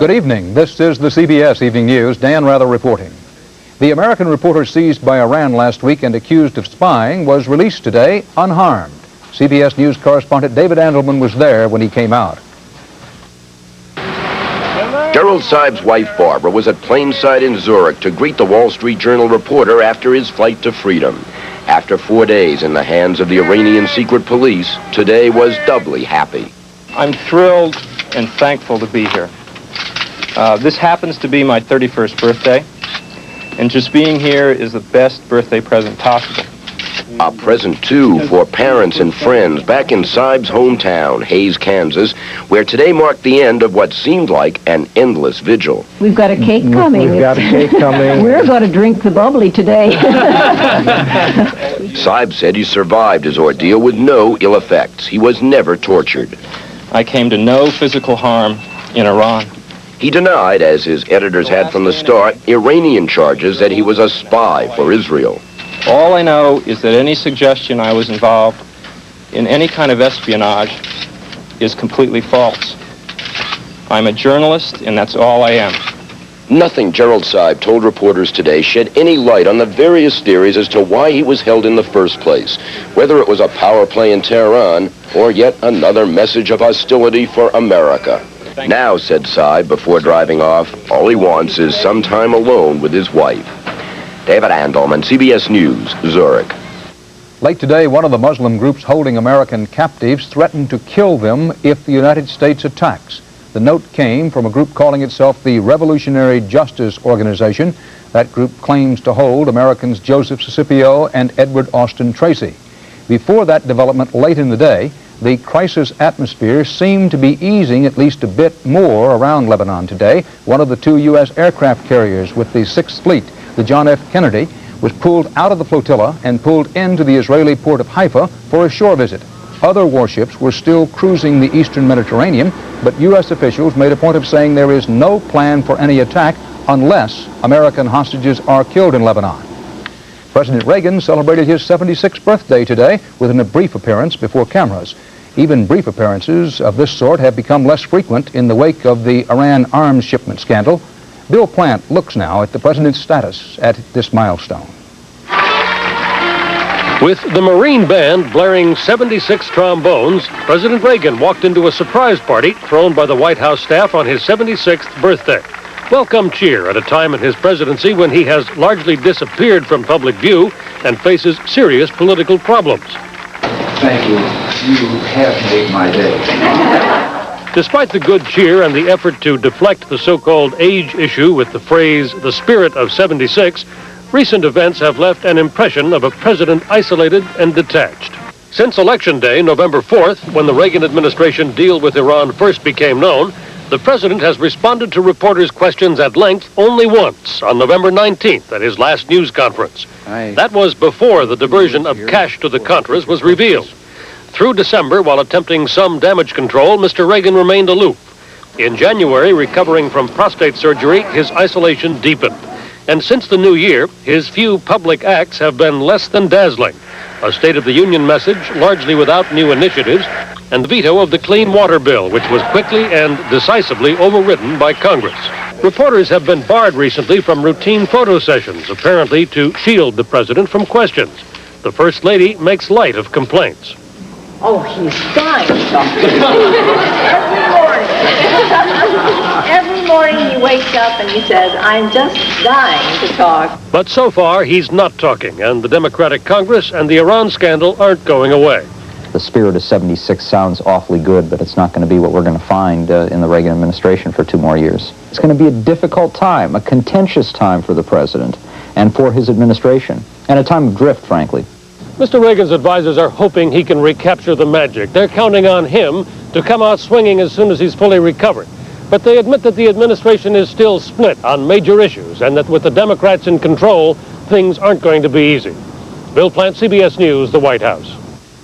Good evening. This is the CBS Evening News. Dan Rather reporting. The American reporter seized by Iran last week and accused of spying was released today unharmed. CBS News correspondent David Andelman was there when he came out. Gerald Seib's wife, Barbara, was at Plainside in Zurich to greet the Wall Street Journal reporter after his flight to freedom. After 4 days in the hands of the Iranian secret police, today was doubly happy. I'm thrilled and thankful to be here. This happens to be my 31st birthday, and just being here is the best birthday present possible. A present, too, for parents and friends back in Seib's hometown, Hays, Kansas, where today marked the end of what seemed like an endless vigil. We've got a cake coming. We've got a cake coming. We're going to drink the bubbly today. Seib said he survived his ordeal with no ill effects. He was never tortured. I came to no physical harm in Iran. He denied, as his editors had from the start, Iranian charges that he was a spy for Israel. All I know is that any suggestion I was involved in any kind of espionage is completely false. I'm a journalist, and that's all I am. Nothing Gerald Seib told reporters today shed any light on the various theories as to why he was held in the first place, whether it was a power play in Tehran or yet another message of hostility for America. Now, said Seib before driving off, all he wants is some time alone with his wife. David Andelman, CBS News, Zurich. Late today, one of the Muslim groups holding American captives threatened to kill them if the United States attacks. The note came from a group calling itself the Revolutionary Justice Organization. That group claims to hold Americans Joseph Scipio and Edward Austin Tracy. Before that development late in the day, the crisis atmosphere seemed to be easing at least a bit more around Lebanon today. One of the two U.S. aircraft carriers with the 6th Fleet, the John F. Kennedy, was pulled out of the flotilla and pulled into the Israeli port of Haifa for a shore visit. Other warships were still cruising the eastern Mediterranean, but U.S. officials made a point of saying there is no plan for any attack unless American hostages are killed in Lebanon. President Reagan celebrated his 76th birthday today with a brief appearance before cameras. Even brief appearances of this sort have become less frequent in the wake of the Iran arms shipment scandal. Bill Plant looks now at the president's status at this milestone. With the Marine Band blaring 76 trombones, President Reagan walked into a surprise party thrown by the White House staff on his 76th birthday. Welcome cheer at a time in his presidency when he has largely disappeared from public view and faces serious political problems. Thank you. You have made my day. Despite the good cheer and the effort to deflect the so-called age issue with the phrase, the spirit of 76, recent events have left an impression of a president isolated and detached. Since Election Day, November 4th, when the Reagan administration deal with Iran first became known, the president has responded to reporters' questions at length only once, on November 19th at his last news conference. That was before the diversion of cash to the Contras was revealed. Through December, while attempting some damage control, Mr. Reagan remained aloof. In January, recovering from prostate surgery, his isolation deepened. And since the new year, his few public acts have been less than dazzling. A State of the Union message, largely without new initiatives, and the veto of the Clean Water Bill, which was quickly and decisively overridden by Congress. Reporters have been barred recently from routine photo sessions, apparently to shield the president from questions. The First Lady makes light of complaints. Oh, he's dying to talk. Every morning he wakes up and he says, I'm just dying to talk. But so far, he's not talking, and the Democratic Congress and the Iran scandal aren't going away. The spirit of 76 sounds awfully good, but it's not going to be what we're going to find in the Reagan administration for 2 more years. It's going to be a difficult time, a contentious time for the president and for his administration, and a time of drift, frankly. Mr. Reagan's advisors are hoping he can recapture the magic. They're counting on him to come out swinging as soon as he's fully recovered. But they admit that the administration is still split on major issues and that with the Democrats in control, things aren't going to be easy. Bill Plant, CBS News, the White House.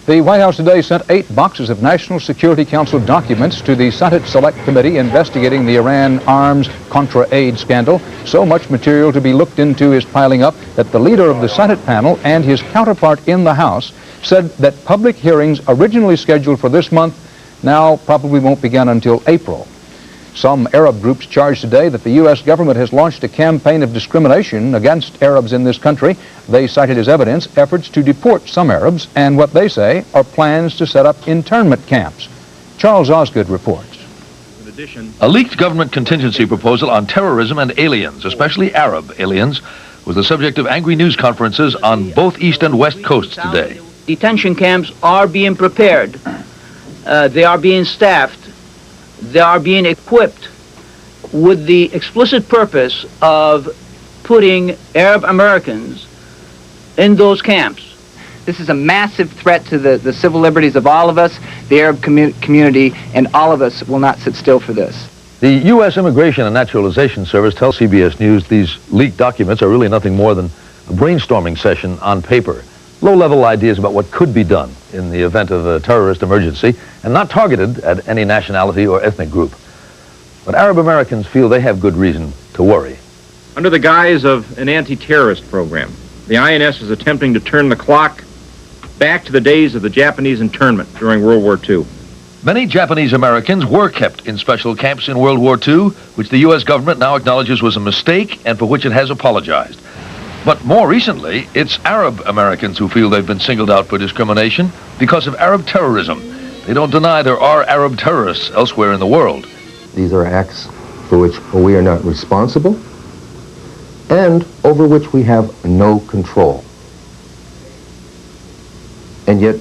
The White House today sent 8 boxes of National Security Council documents to the Senate Select Committee investigating the Iran arms Contra aid scandal. So much material to be looked into is piling up that the leader of the Senate panel and his counterpart in the House said that public hearings originally scheduled for this month now probably won't begin until April. Some Arab groups charged today that the U.S. government has launched a campaign of discrimination against Arabs in this country. They cited as evidence efforts to deport some Arabs and what they say are plans to set up internment camps. Charles Osgood reports. A leaked government contingency proposal on terrorism and aliens, especially Arab aliens, was the subject of angry news conferences on both east and west coasts today. Detention camps are being prepared. They are being staffed. They are being equipped with the explicit purpose of putting Arab Americans in those camps. This is a massive threat to the civil liberties of all of us, the Arab community, and all of us will not sit still for this. The U.S. Immigration and Naturalization Service tells CBS News these leaked documents are really nothing more than a brainstorming session on paper. Low-level ideas about what could be done in the event of a terrorist emergency and not targeted at any nationality or ethnic group. But Arab Americans feel they have good reason to worry. Under the guise of an anti-terrorist program, the INS is attempting to turn the clock back to the days of the Japanese internment during World War II. Many Japanese Americans were kept in special camps in World War II, which the U.S. government now acknowledges was a mistake and for which it has apologized. But more recently, it's Arab Americans who feel they've been singled out for discrimination because of Arab terrorism. They don't deny there are Arab terrorists elsewhere in the world. These are acts for which we are not responsible and over which we have no control. And yet,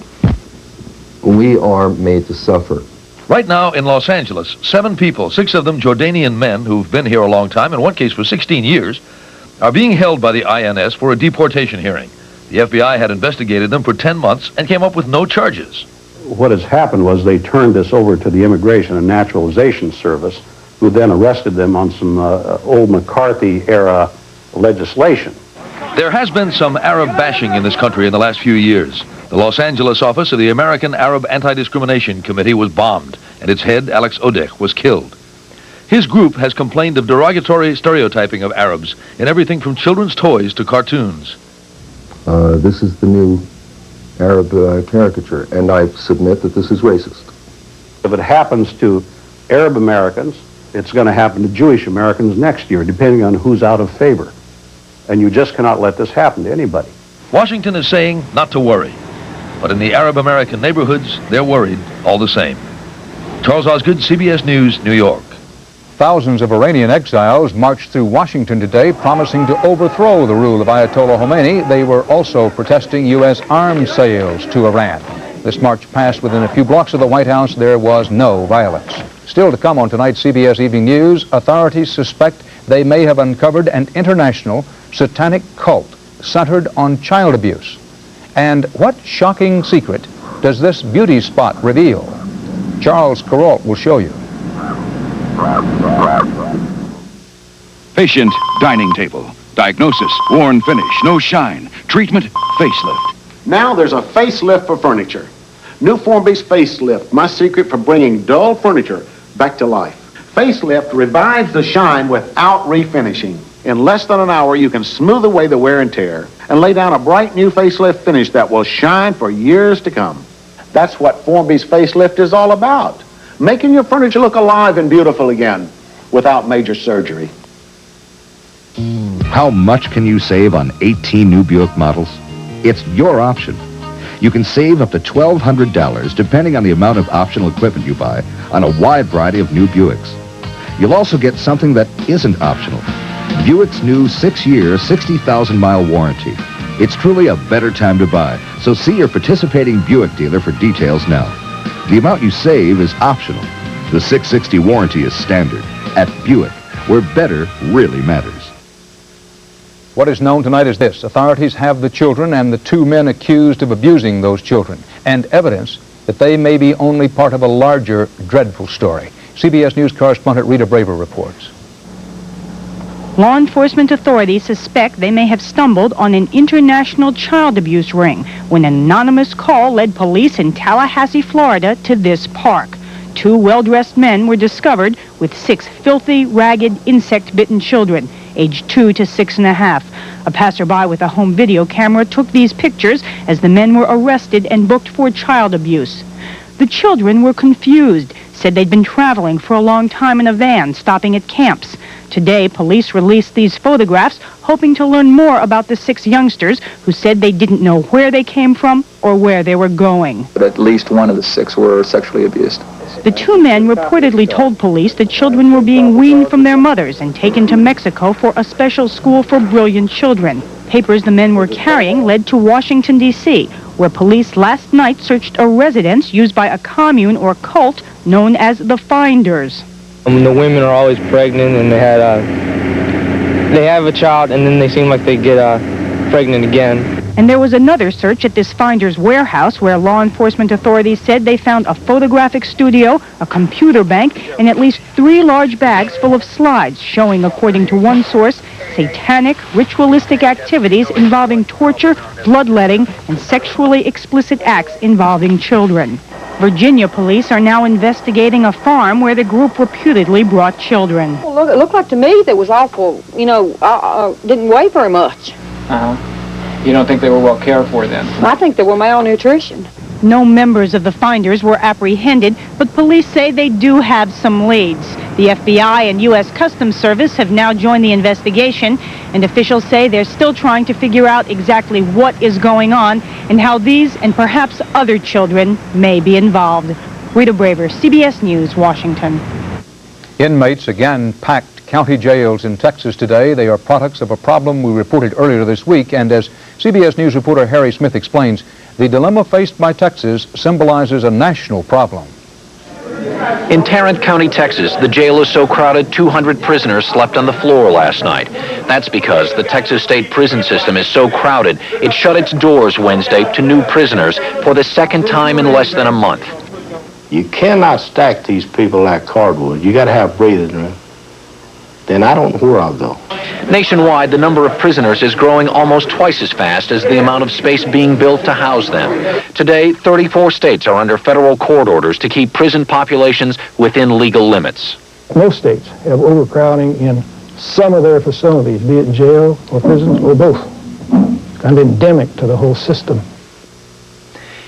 we are made to suffer. Right now in Los Angeles, 7 people, 6 of them Jordanian men who've been here a long time, in one case for 16 years, are being held by the INS for a deportation hearing. The FBI had investigated them for 10 months and came up with no charges. What has happened was they turned this over to the Immigration and Naturalization Service, who then arrested them on some old McCarthy-era legislation. There has been some Arab bashing in this country in the last few years. The Los Angeles office of the American Arab Anti-Discrimination Committee was bombed, and its head, Alex Odeh, was killed. His group has complained of derogatory stereotyping of Arabs in everything from children's toys to cartoons. This is the new Arab caricature, and I submit that this is racist. If it happens to Arab Americans, it's going to happen to Jewish Americans next year, depending on who's out of favor. And you just cannot let this happen to anybody. Washington is saying not to worry. But in the Arab American neighborhoods, they're worried all the same. Charles Osgood, CBS News, New York. Thousands of Iranian exiles marched through Washington today promising to overthrow the rule of Ayatollah Khomeini. They were also protesting U.S. arms sales to Iran. This march passed within a few blocks of the White House. There was no violence. Still to come on tonight's CBS Evening News, authorities suspect they may have uncovered an international satanic cult centered on child abuse. And what shocking secret does this beauty spot reveal? Charles Carrault will show you. Patient, dining table. Diagnosis, worn finish, no shine. Treatment, facelift. Now there's a facelift for furniture. New Formby's facelift, my secret for bringing dull furniture back to life. Facelift revives the shine without refinishing. In less than an hour, you can smooth away the wear and tear and lay down a bright new facelift finish that will shine for years to come. That's what Formby's facelift is all about. Making your furniture look alive and beautiful again without major surgery. How much can you save on 18 new Buick models? It's your option. You can save up to $1,200 depending on the amount of optional equipment you buy on a wide variety of new Buicks. You'll also get something that isn't optional. Buick's new 6-year, 60,000-mile warranty. It's truly a better time to buy, so see your participating Buick dealer for details now. The amount you save is optional. The 660 warranty is standard. At Buick, where better really matters. What is known tonight is this. Authorities have the children and the 2 men accused of abusing those children, and evidence that they may be only part of a larger, dreadful story. CBS News correspondent Rita Braver reports. Law enforcement authorities suspect they may have stumbled on an international child abuse ring when an anonymous call led police in Tallahassee, Florida, to this park. 2 well-dressed men were discovered with 6 filthy, ragged, insect-bitten children, aged 2 to 6.5. A passerby with a home video camera took these pictures as the men were arrested and booked for child abuse. The children were confused, said they'd been traveling for a long time in a van, stopping at camps. Today, police released these photographs, hoping to learn more about the 6 youngsters who said they didn't know where they came from or where they were going. But at least one of the 6 were sexually abused. The 2 men reportedly told police that children were being weaned from their mothers and taken to Mexico for a special school for brilliant children. Papers the men were carrying led to Washington, D.C., where police last night searched a residence used by a commune or cult known as the Finders. The women are always pregnant, and they have a child, and then they seem like they get pregnant again. And there was another search at this Finders warehouse where law enforcement authorities said they found a photographic studio, a computer bank, and at least 3 large bags full of slides showing, according to one source, satanic, ritualistic activities involving torture, bloodletting, and sexually explicit acts involving children. Virginia police are now investigating a farm where the group reputedly brought children. Well, it looked like to me that was awful, didn't weigh very much. You don't think they were well cared for then? I think they were malnutrition. No members of the Finders were apprehended, but police say they do have some leads. The FBI and U.S. Customs Service have now joined the investigation, and officials say they're still trying to figure out exactly what is going on and how these and perhaps other children may be involved. Rita Braver, CBS News, Washington. Inmates again packed county jails in Texas today. They are products of a problem we reported earlier this week, and as CBS News reporter Harry Smith explains, the dilemma faced by Texas symbolizes a national problem. In Tarrant County, Texas, the jail is so crowded 200 prisoners slept on the floor last night. That's because the Texas state prison system is so crowded, it shut its doors Wednesday to new prisoners for the 2nd time in less than a month. You cannot stack these people like cardboard. You got to have breathing room. Then I don't know where I'll go. Nationwide, the number of prisoners is growing almost twice as fast as the amount of space being built to house them. Today, 34 states are under federal court orders to keep prison populations within legal limits. Most states have overcrowding in some of their facilities, be it jail or prisons or both. Kind of endemic to the whole system.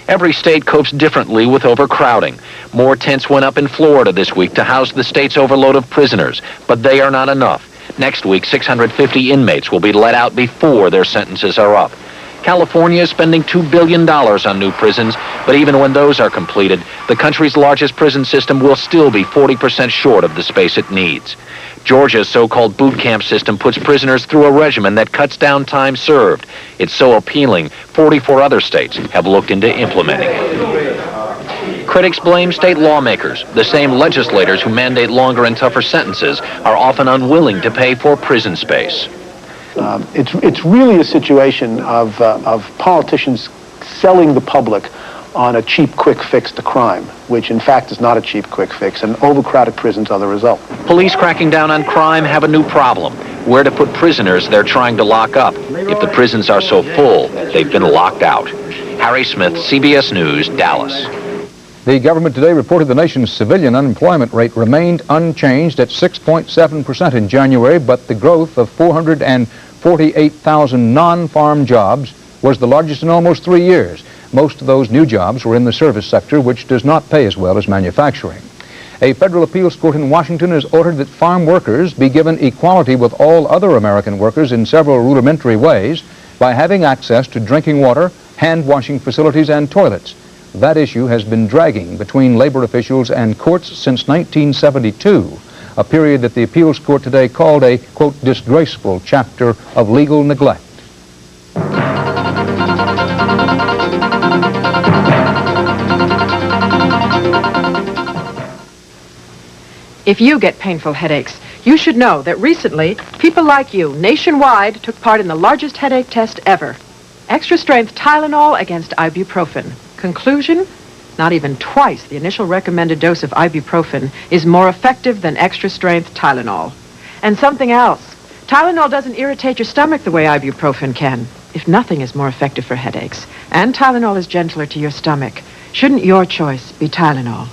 Every state copes differently with overcrowding. More tents went up in Florida this week to house the state's overload of prisoners, but they are not enough. Next week, 650 inmates will be let out before their sentences are up. California is spending $2 billion on new prisons, but even when those are completed, the country's largest prison system will still be 40% short of the space it needs. Georgia's so-called boot camp system puts prisoners through a regimen that cuts down time served. It's so appealing, 44 other states have looked into implementing it. Critics blame state lawmakers. The same legislators who mandate longer and tougher sentences are often unwilling to pay for prison space. It's really a situation of politicians selling the public on a cheap, quick fix to crime, which in fact is not a cheap, quick fix, and overcrowded prisons are the result. Police cracking down on crime have a new problem: where to put prisoners they're trying to lock up. If the prisons are so full, they've been locked out. Harry Smith, CBS News, Dallas. The government today reported the nation's civilian unemployment rate remained unchanged at 6.7% in January, but the growth of 448,000 non-farm jobs was the largest in almost 3 years. Most of those new jobs were in the service sector, which does not pay as well as manufacturing. A federal appeals court in Washington has ordered that farm workers be given equality with all other American workers in several rudimentary ways by having access to drinking water, hand-washing facilities, and toilets. That issue has been dragging between labor officials and courts since 1972, a period that the appeals court today called a, quote, disgraceful chapter of legal neglect. If you get painful headaches, you should know that recently, people like you nationwide took part in the largest headache test ever. Extra strength Tylenol against ibuprofen. Conclusion? Not even twice the initial recommended dose of ibuprofen is more effective than extra strength Tylenol. And something else. Tylenol doesn't irritate your stomach the way ibuprofen can. If nothing is more effective for headaches, and Tylenol is gentler to your stomach, shouldn't your choice be Tylenol?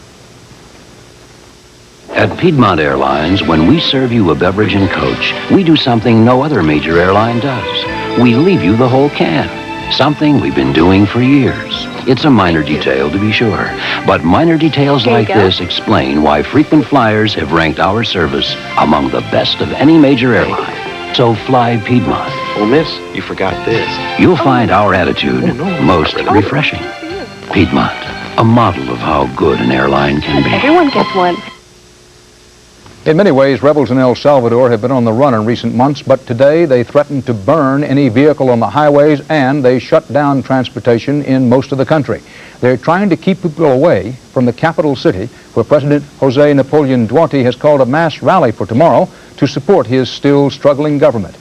At Piedmont Airlines, when we serve you a beverage and coach, we do something no other major airline does. We leave you the whole can, something we've been doing for years. It's a minor detail, to be sure. But minor details like this explain why frequent flyers have ranked our service among the best of any major airline. So fly Piedmont. Oh, miss, you forgot this. You'll find our attitude most refreshing. Piedmont, a model of how good an airline can be. Everyone gets one. In many ways, rebels in El Salvador have been on the run in recent months, but today they threaten to burn any vehicle on the highways, and they shut down transportation in most of the country. They're trying to keep people away from the capital city, where President Jose Napoleon Duarte has called a mass rally for tomorrow to support his still struggling government.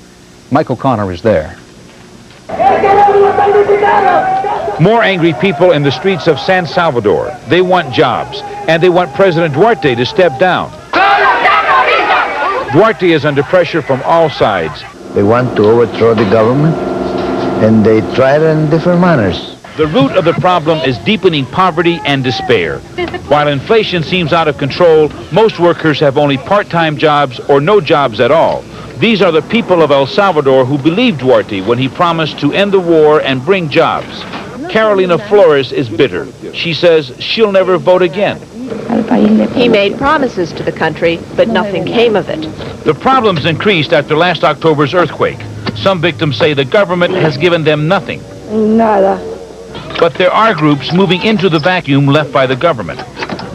Mike O'Connor is there. More angry people in the streets of San Salvador. They want jobs, and they want President Duarte to step down. Duarte is under pressure from all sides. They want to overthrow the government, and they try it in different manners. The root of the problem is deepening poverty and despair. While inflation seems out of control, most workers have only part-time jobs or no jobs at all. These are the people of El Salvador who believed Duarte when he promised to end the war and bring jobs. Carolina Flores is bitter. She says she'll never vote again. He made promises to the country, but nothing came of it. The problems increased after last October's earthquake. Some victims say the government has given them nothing. Nada. But there are groups moving into the vacuum left by the government.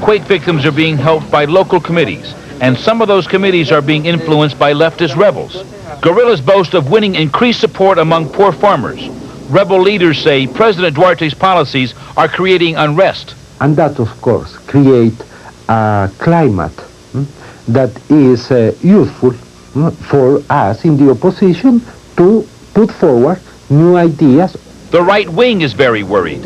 Quake victims are being helped by local committees, and some of those committees are being influenced by leftist rebels. Guerrillas boast of winning increased support among poor farmers. Rebel leaders say President Duarte's policies are creating unrest. And that, of course, create a climate that is useful for us in the opposition to put forward new ideas. The right wing is very worried.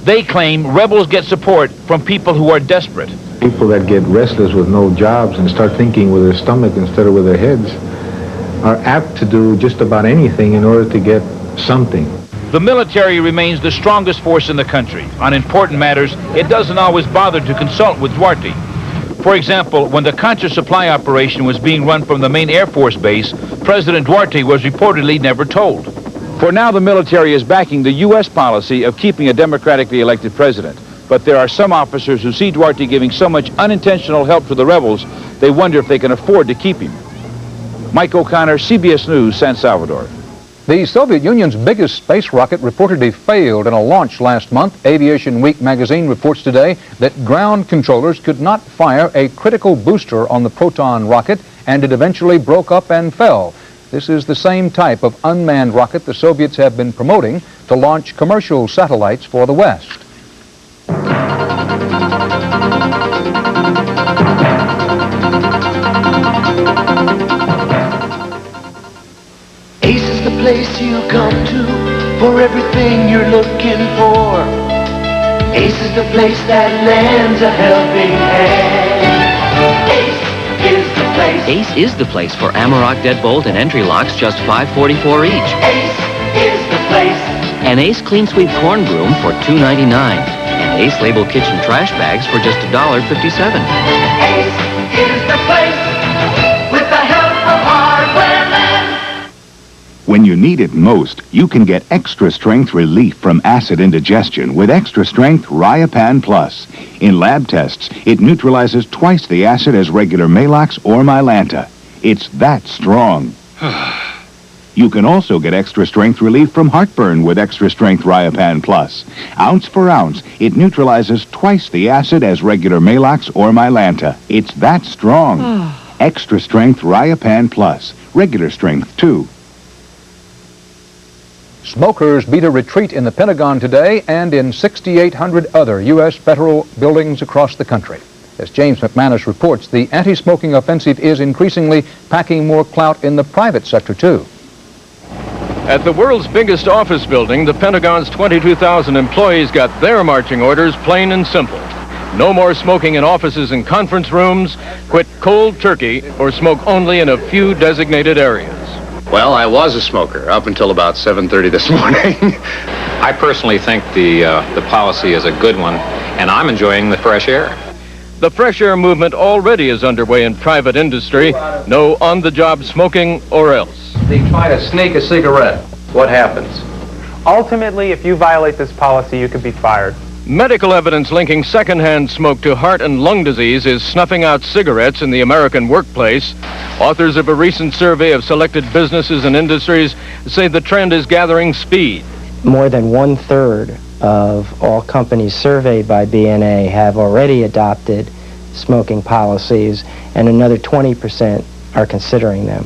They claim rebels get support from people who are desperate. People that get restless with no jobs and start thinking with their stomach instead of with their heads are apt to do just about anything in order to get something. The military remains the strongest force in the country. On important matters, it doesn't always bother to consult with Duarte. For example, when the Contra supply operation was being run from the main Air Force base, President Duarte was reportedly never told. For now, the military is backing the U.S. policy of keeping a democratically elected president. But there are some officers who see Duarte giving so much unintentional help to the rebels, they wonder if they can afford to keep him. Mike O'Connor, CBS News, San Salvador. The Soviet Union's biggest space rocket reportedly failed in a launch last month. Aviation Week magazine reports today that ground controllers could not fire a critical booster on the Proton rocket, and it eventually broke up and fell. This is the same type of unmanned rocket the Soviets have been promoting to launch commercial satellites for the West. Ace is the place you come to for everything you're looking for. Ace is the place that lends a helping hand. Ace is the place. Ace is the place for Amarok deadbolt and entry locks, just $5.44 each. Ace is the place. An Ace Clean Sweep corn broom for $2.99. And Ace label kitchen trash bags for just $1.57. Ace is the place with the help of hardware men. When you need it most, you can get extra strength relief from acid indigestion with extra strength Riopan Plus. In lab tests, it neutralizes twice the acid as regular Maalox or Mylanta. It's that strong. You can also get extra strength relief from heartburn with extra strength Riopan Plus. Ounce for ounce, it neutralizes twice the acid as regular Maalox or Mylanta. It's that strong. Extra strength Riopan Plus. Regular strength, too. Smokers beat a retreat in the Pentagon today and in 6,800 other U.S. federal buildings across the country. As James McManus reports, the anti-smoking offensive is increasingly packing more clout in the private sector, too. At the world's biggest office building, the Pentagon's 22,000 employees got their marching orders plain and simple. No more smoking in offices and conference rooms, quit cold turkey, or smoke only in a few designated areas. Well, I was a smoker up until about 7:30 this morning. I personally think the policy is a good one, and I'm enjoying the fresh air. The fresh air movement already is underway in private industry. No on-the-job smoking or else. They try to sneak a cigarette. What happens? Ultimately, if you violate this policy, you could be fired. Medical evidence linking secondhand smoke to heart and lung disease is snuffing out cigarettes in the American workplace. Authors of a recent survey of selected businesses and industries say the trend is gathering speed. More than 1/3 of all companies surveyed by BNA have already adopted smoking policies, and another 20% are considering them.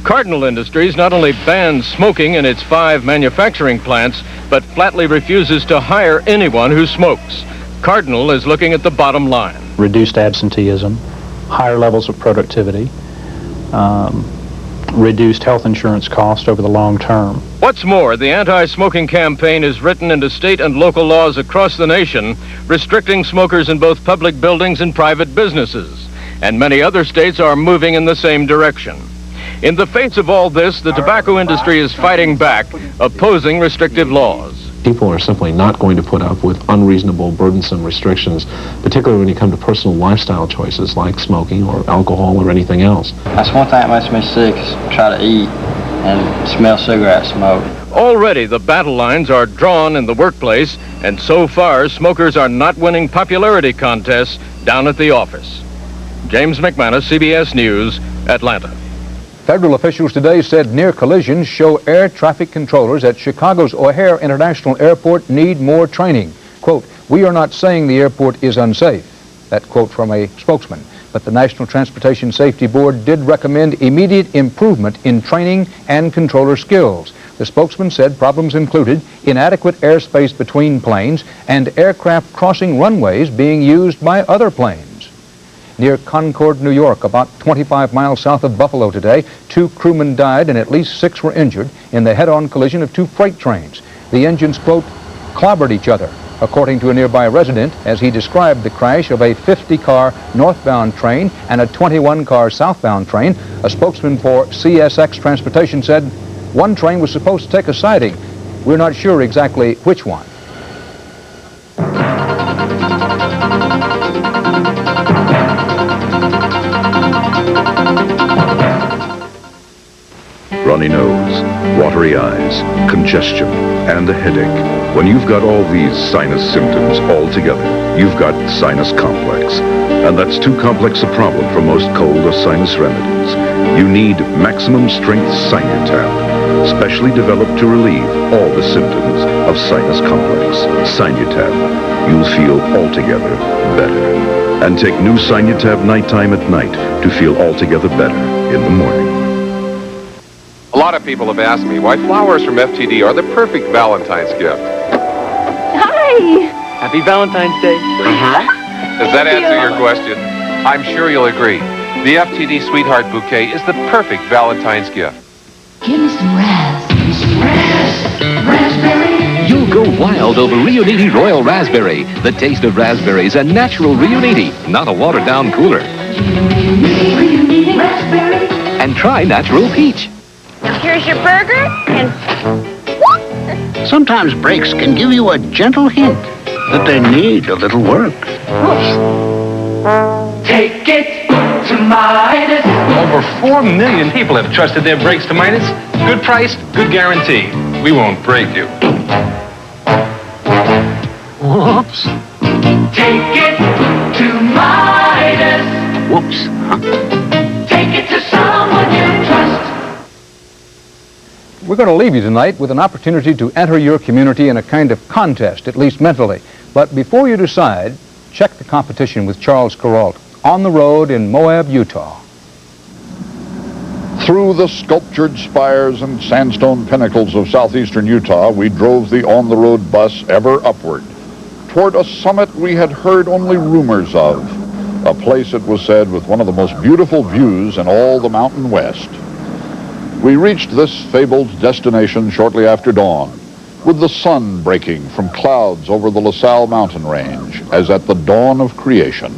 Cardinal Industries not only bans smoking in its 5 manufacturing plants, but flatly refuses to hire anyone who smokes. Cardinal is looking at the bottom line. Reduced absenteeism, higher levels of productivity, reduced health insurance cost over the long term. What's more, the anti-smoking campaign is written into state and local laws across the nation, restricting smokers in both public buildings and private businesses. And many other states are moving in the same direction. In the face of all this, the tobacco industry is fighting back, opposing restrictive laws. People are simply not going to put up with unreasonable, burdensome restrictions, particularly when you come to personal lifestyle choices like smoking or alcohol or anything else. That's one thing that makes me sick is try to eat and smell cigarette smoke. Already, the battle lines are drawn in the workplace, and so far, smokers are not winning popularity contests down at the office. James McManus, CBS News, Atlanta. Federal officials today said near collisions show air traffic controllers at Chicago's O'Hare International Airport need more training. Quote, "We are not saying the airport is unsafe." That quote from a spokesman. But the National Transportation Safety Board did recommend immediate improvement in training and controller skills. The spokesman said problems included inadequate airspace between planes and aircraft crossing runways being used by other planes. Near Concord, New York, about 25 miles south of Buffalo today, 2 crewmen died and at least 6 were injured in the head-on collision of 2 freight trains. The engines, quote, clobbered each other, according to a nearby resident, as he described the crash of a 50-car northbound train and a 21-car southbound train. A spokesman for CSX Transportation said one train was supposed to take a siding. We're not sure exactly which one. Runny nose, watery eyes, congestion, and a headache. When you've got all these sinus symptoms all together, you've got sinus complex. And that's too complex a problem for most cold or sinus remedies. You need maximum strength Sinutab, specially developed to relieve all the symptoms of sinus complex. Sinutab, you'll feel altogether better. And take new Sinutab nighttime at night to feel altogether better in the morning. A lot of people have asked me why flowers from FTD are the perfect Valentine's gift. Hi! Happy Valentine's Day. Does that answer your question? I'm sure you'll agree. The FTD Sweetheart Bouquet is the perfect Valentine's gift. Give me some raspberry. You'll go wild over Riuniti Royal Raspberry. The taste of raspberries and natural Riuniti, not a watered-down cooler. Riuniti raspberry. And try natural peach. Now here's your burger, and sometimes breaks can give you a gentle hint that they need a little work. Take it to Midas. Over 4 million people have trusted their brakes to Midas. Good price, good guarantee. We won't break you. Whoops. Take it to Midas. Whoops, huh? Take it to someone you trust. We're going to leave you tonight with an opportunity to enter your community in a kind of contest, at least mentally. But before you decide, check the competition with Charles Kuralt on the road in Moab, Utah. Through the sculptured spires and sandstone pinnacles of southeastern Utah, we drove the on-the-road bus ever upward, toward a summit we had heard only rumors of, a place, it was said, with one of the most beautiful views in all the Mountain West. We reached this fabled destination shortly after dawn, with the sun breaking from clouds over the La Salle mountain range, as at the dawn of creation.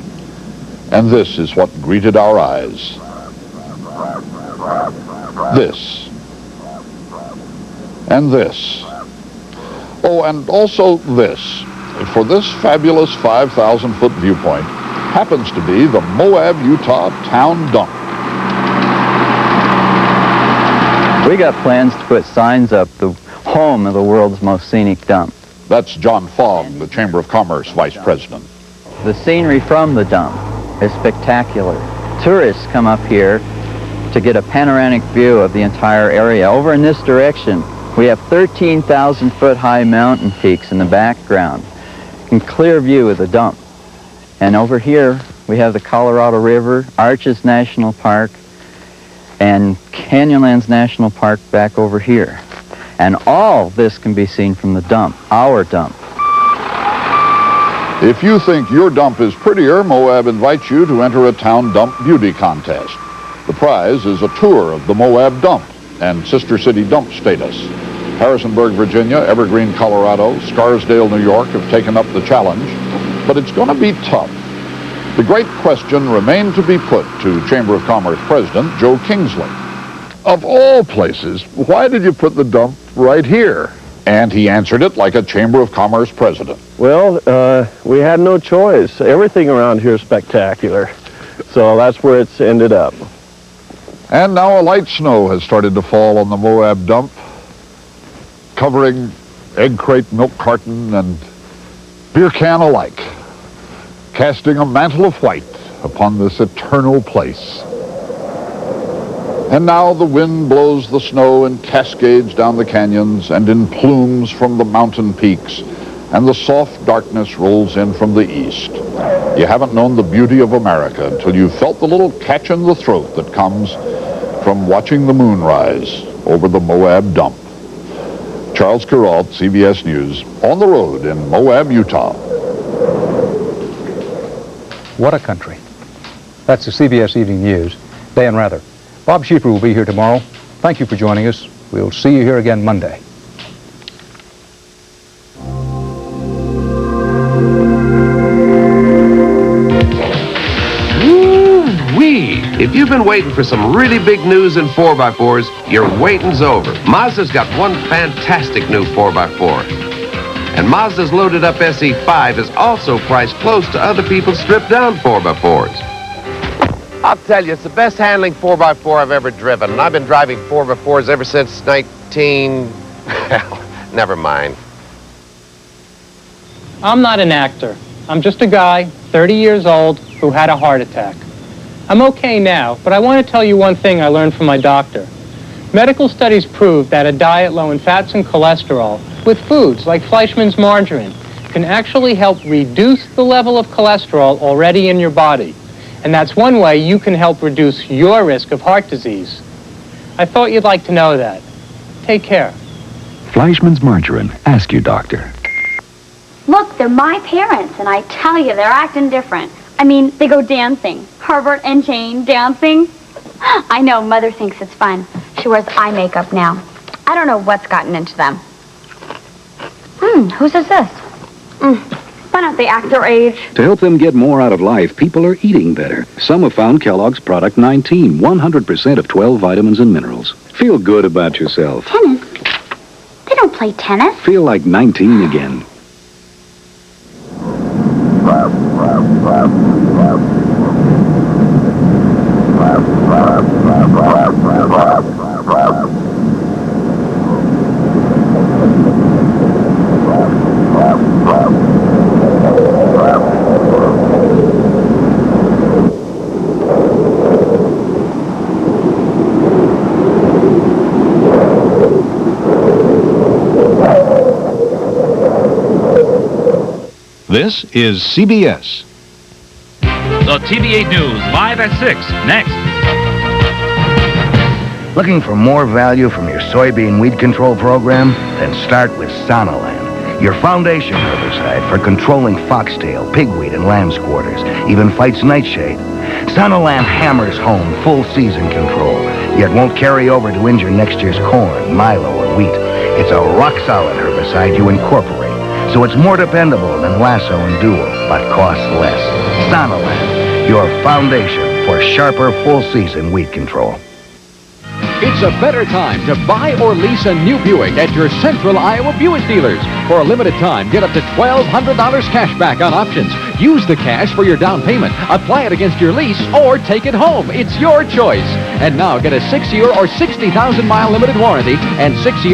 And this is what greeted our eyes. This. And this. Oh, and also this. For this fabulous 5,000-foot viewpoint happens to be the Moab, Utah Town Dump. We got plans to put signs up the home of the world's most scenic dump. That's John Fogg, the Chamber of Commerce Vice President. The scenery from the dump is spectacular. Tourists come up here to get a panoramic view of the entire area. Over in this direction, we have 13,000-foot high mountain peaks in the background, and clear view of the dump. And over here, we have the Colorado River, Arches National Park, and Canyonlands National Park back over here. And all this can be seen from the dump, our dump. If you think your dump is prettier, Moab invites you to enter a town dump beauty contest. The prize is a tour of the Moab dump and sister city dump status. Harrisonburg, Virginia, Evergreen, Colorado, Scarsdale, New York have taken up the challenge, but it's going to be tough. The great question remained to be put to Chamber of Commerce President Joe Kingsley. Of all places, why did you put the dump right here? And he answered it like a Chamber of Commerce president. Well, we had no choice. Everything around here is spectacular. So that's where it's ended up. And now a light snow has started to fall on the Moab dump, covering egg crate, milk carton, and beer can alike, casting a mantle of white upon this eternal place. And now the wind blows the snow in cascades down the canyons and in plumes from the mountain peaks, and the soft darkness rolls in from the east. You haven't known the beauty of America until you've felt the little catch in the throat that comes from watching the moon rise over the Moab dump. Charles Kuralt, CBS News, on the road in Moab, Utah. What a country. That's the CBS Evening News. Dan Rather. Bob Schieffer will be here tomorrow. Thank you for joining us. We'll see you here again Monday. Woo-wee! If you've been waiting for some really big news in 4x4s, your waiting's over. Mazda's got one fantastic new 4x4. And Mazda's loaded up SE5 is also priced close to other people's stripped down 4x4s. I'll tell you, it's the best handling 4x4 I've ever driven, and I've been driving 4x4s ever since well, never mind. I'm not an actor. I'm just a guy, 30 years old, who had a heart attack. I'm okay now, but I want to tell you one thing I learned from my doctor. Medical studies prove that a diet low in fats and cholesterol with foods like Fleischmann's margarine can actually help reduce the level of cholesterol already in your body. And that's one way you can help reduce your risk of heart disease. I thought you'd like to know that. Take care. Fleischmann's margarine. Ask your doctor. Look, they're my parents, and I tell you, they're acting different. I mean, they go dancing. Herbert and Jane dancing. I know, Mother thinks it's fun. She wears eye makeup now. I don't know what's gotten into them. Whose is this? Why don't they act their age? To help them get more out of life, people are eating better. Some have found Kellogg's Product 19, 100% of 12 vitamins and minerals. Feel good about yourself. Tennis? They don't play tennis. Feel like 19 again. This is CBS. The TV8 News, live at 6, next. Looking for more value from your soybean weed control program? Then start with Sonolan, your foundation herbicide for controlling foxtail, pigweed, and lamb's quarters, even fights nightshade. Sonolan hammers home full season control, yet won't carry over to injure next year's corn, milo, or wheat. It's a rock-solid herbicide you incorporate, so it's more dependable than Lasso and Dual, but costs less. Sonolan, your foundation for sharper full-season weed control. It's a better time to buy or lease a new Buick at your Central Iowa Buick dealers. For a limited time, get up to $1,200 cash back on options. Use the cash for your down payment, apply it against your lease, or take it home. It's your choice. And now get a 6-year or 60,000-mile limited warranty and 6-year